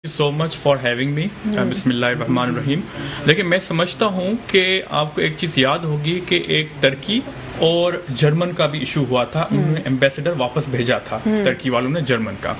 So much for having me. بسم اللہ الرحمن الرحیم. لیکن میں سمجھتا ہوں کہ آپ کو ایک چیز یاد ہوگی کہ ایک ترکی اور جرمن کا بھی ایشو ہوا تھا. انہوں نے ایمبیسڈر واپس بھیجا تھا ترکی والوں نے جرمن کا.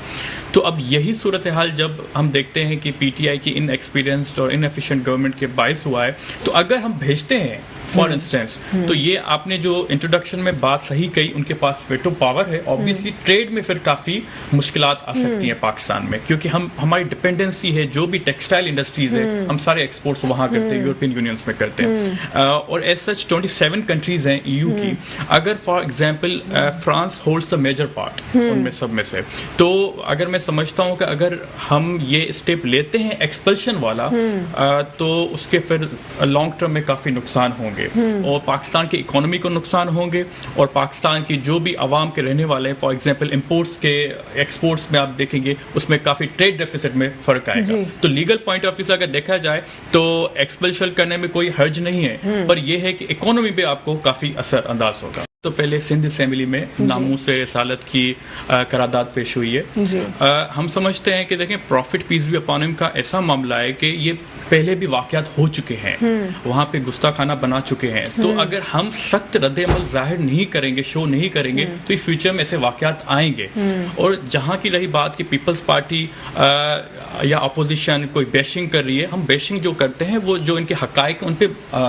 تو اب یہی صورتحال جب ہم دیکھتے ہیں کہ پی ٹی آئی کی ان ایکسپیرینسڈ اور ان ایفیشینٹ گورنمنٹ کے باعث ہوا ہے, تو اگر ہم بھیجتے ہیں فار انسٹنس, تو یہ آپ نے جو انٹروڈکشن میں بات صحیح کہی, ان کے پاس ویٹو پاور ہے. آبویسلی ٹریڈ میں پھر کافی مشکلات آ سکتی ہیں پاکستان میں, کیونکہ ہماری ڈپینڈنسی ہے جو بھی ٹیکسٹائل انڈسٹریز ہے, ہم سارے ایکسپورٹس وہاں کرتے ہیں, یورپین یونینس میں کرتے ہیں. اور ایز سچ 27 کنٹریز ہیں ای یو کی. اگر for example France holds the major part ان میں سب میں سے, تو اگر میں سمجھتا ہوں کہ اگر ہم یہ اسٹیپ لیتے ہیں ایکسپلشن والا, تو اس کے پھر لانگ ٹرم میں کافی نقصان ہوں گے, اور پاکستان کی اکانومی کو نقصان ہوں گے, اور پاکستان کی جو بھی عوام کے رہنے والے ہیں, فار ایگزامپل امپورٹس کے ایکسپورٹس میں آپ دیکھیں گے اس میں کافی ٹریڈ ڈیفیسٹ میں فرق آئے گا. تو لیگل پوائنٹ آف ویو سے اگر دیکھا جائے تو ایکسپلشن کرنے میں کوئی حرج نہیں ہے, پر یہ ہے کہ اکانومی پہ آپ کو کافی اثر انداز ہوگا. تو پہلے سندھ اسمبلی میں ناموس رسالت کی قرارداد پیش ہوئی ہے. ہم سمجھتے ہیں کہ دیکھیں پروفٹ پیس بھی اپان ہم کا ایسا معاملہ ہے کہ یہ پہلے بھی واقعات ہو چکے ہیں, وہاں پہ گستاخانہ بنا چکے ہیں. تو اگر ہم سخت رد عمل ظاہر نہیں کریں گے, شو نہیں کریں گے, تو اس فیوچر میں ایسے واقعات آئیں گے. اور جہاں کی رہی بات کہ پیپلز پارٹی یا اپوزیشن کوئی بیشنگ کر رہی ہے, ہم بیشنگ جو کرتے ہیں وہ جو ان کے حقائق ان پہ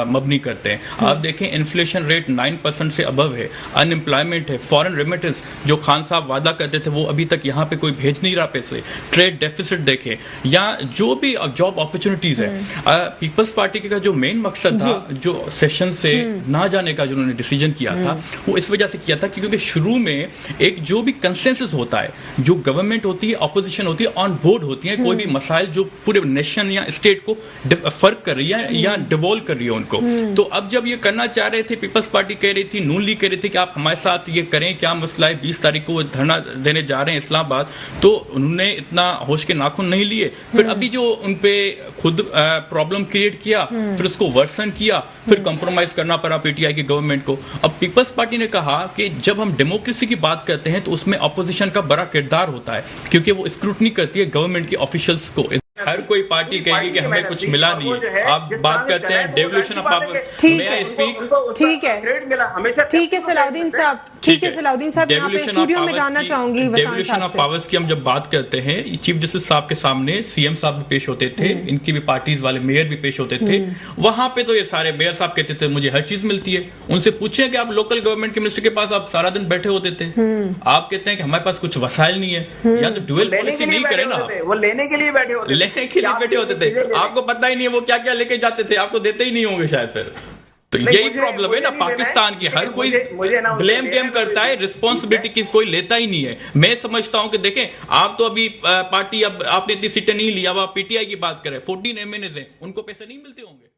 مبنی کرتے ہیں. آپ دیکھیں انفلیشن ریٹ 9% سے ابو ہے, ان امپلائمنٹ ہے, فارن ریمیٹنس جو خان صاحب وعدہ کرتے تھے وہ ابھی تک یہاں پہ کوئی بھیج نہیں رہا پیسے, ٹریڈ ڈیفیسٹ دیکھیں, یا جو بھی جاب اپرچونیٹیز ہے. پیپلز پارٹی کا جو مین مقصد تھا, جو سیشن سے نہ جانے کا جو انہوں نے ڈیسیجن کیا تھا, وہ اس وجہ سے کیا تھا کیونکہ شروع میں ایک جو بھی کنسنسس ہوتا ہے, جو گورنمنٹ ہوتی ہے, اپوزیشن ہوتی ہے, آن بورڈ ہوتی ہے, کوئی بھی مسائل جو پورے نیشن یا اسٹیٹ کو فرق کر رہی ہے یا ڈیوالو کر رہی ہے ان کو. تو اب جب یہ کرنا چاہ رہے تھے, پیپلز پارٹی کہہ رہی تھی, نون لیگ کہہ رہی تھی کہ آپ ہمارے ساتھ یہ کریں, کیا مسئلہ ہے, 20 تاریخ کو وہ دھرنا دینے جا رہے ہیں اسلام آباد. تو انہوں نے اتنا ہوش کے ناخن نہیں لیے. پھر ابھی جو ان پہ خود پرابلم کریٹ کیا, پھر اس کو ورسن کیا, پھر کمپرومائز کرنا پڑا پی ٹی آئی کی گورنمنٹ کو. اب پیپلز پارٹی نے کہا کہ جب ہم ڈیموکریسی کی بات کرتے ہیں تو اس میں اپوزیشن کا بڑا کردار ہوتا ہے, کیونکہ وہ اسکروٹنی کرتی ہے گورنمنٹ کے آفیشلز کو. ہر کوئی پارٹی کہے گی کہ ہمیں کچھ ملا نہیں ہے. آپ بات کرتے ہیں ڈیولیوشن آف پاور. ٹھیک ہے صلاح الدین صاحب, ٹھیک ہے صلاح الدین صاحب, میں آپ اسٹوڈیو میں جاننا چاہوں گی. ڈیولیوشن آف پاورز کی ہم جب بات کرتے ہیں, چیف جسٹس صاحب کے سامنے سی ایم صاحب بھی پیش ہوتے تھے, ان کی بھی پارٹیز والے میئر بھی پیش ہوتے تھے. وہاں پہ تو یہ سارے میئر صاحب کہتے تھے مجھے ہر چیز ملتی ہے. ان سے پوچھیں کہ آپ لوکل گورنمنٹ کے منسٹر کے پاس آپ سارا دن بیٹھے ہوتے تھے, آپ کہتے ہیں کہ ہمارے پاس کچھ وسائل نہیں ہے. یا تو ڈویل پالیسی نہیں کرے نا, وہ لینے کے لیے بیٹھے ہوتے تھے, آپ کو پتہ ہی نہیں ہے وہ کیا کیا لے کے جاتے تھے, آپ کو دیتے ہی نہیں ہوں گے شاید. پھر تو یہی پرابلم ہے نا پاکستان کی, ہر کوئی بلیم گیم کرتا ہے, رسپانسبلٹی کی کوئی لیتا ہی نہیں ہے. میں سمجھتا ہوں کہ دیکھیں آپ تو ابھی پارٹی, اب آپ نے اتنی سیٹیں نہیں لی, اب آپ پی ٹی آئی کی بات کریں, 14 MNAs ہیں, ان کو پیسے نہیں ملتے ہوں گے.